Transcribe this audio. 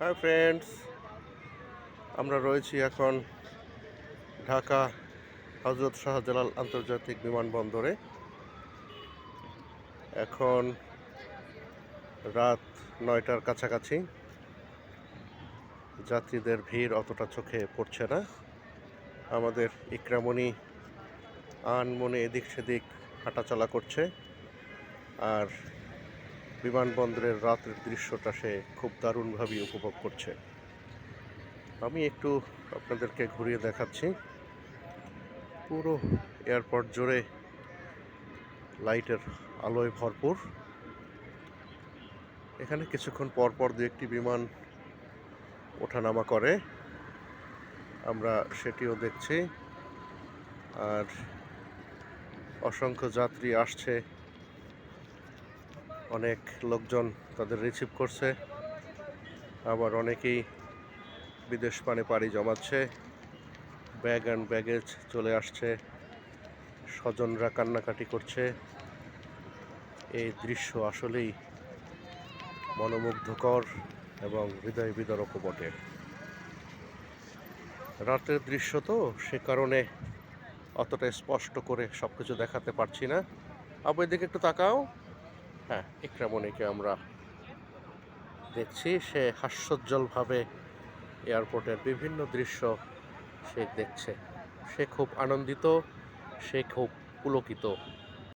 Hi friends, আমরা রয়েছি এখন ঢাকা হজরত শাহজালাল আন্তর্জাতিক বিমানবন্দরে। এখন রাত 9টার কাছাকাছি। যাত্রীদের ভিড় অতটা চোখে পড়ছে না। আমাদের ইকরামণি আনমনে এদিক সেদিক হাঁটাচলা করছে, আর বিমানবন্দরের রাতের দৃশ্যটা সে খুব দারুণভাবে উপভোগ করছে। আমি একটু আপনাদেরকে ঘুরিয়ে দেখাচ্ছি। পুরো এয়ারপোর্ট জুড়ে লাইটের আলোয় ভরপুর। এখানে কিছুক্ষণ পর পর দু একটি বিমান ওঠানামা করে, আমরা সেটিও দেখছি। আর অসংখ্য যাত্রী আসছে, অনেক লোকজন তাদের রিসিভ করছে, আবার অনেকেই বিদেশ পানে পাড়ি জমাচ্ছে। ব্যাগ অ্যান্ড ব্যাগেজ চলে আসছে, স্বজনরা কান্নাকাটি করছে। এই দৃশ্য আসলেই মনোমুগ্ধকর এবং হৃদয় বিদারকও বটে। রাতের দৃশ্য তো, সে কারণে অতটা স্পষ্ট করে সবকিছু দেখাতে পারছি না। আবু এদিকে একটু তাকাও। হ্যাঁ, ইকরামণিকে আমরা দেখছি, সে হাস্যোজ্জ্বলভাবে এয়ারপোর্টের বিভিন্ন দৃশ্য সে দেখছে। সে খুব আনন্দিত, সে খুব পুলকিত।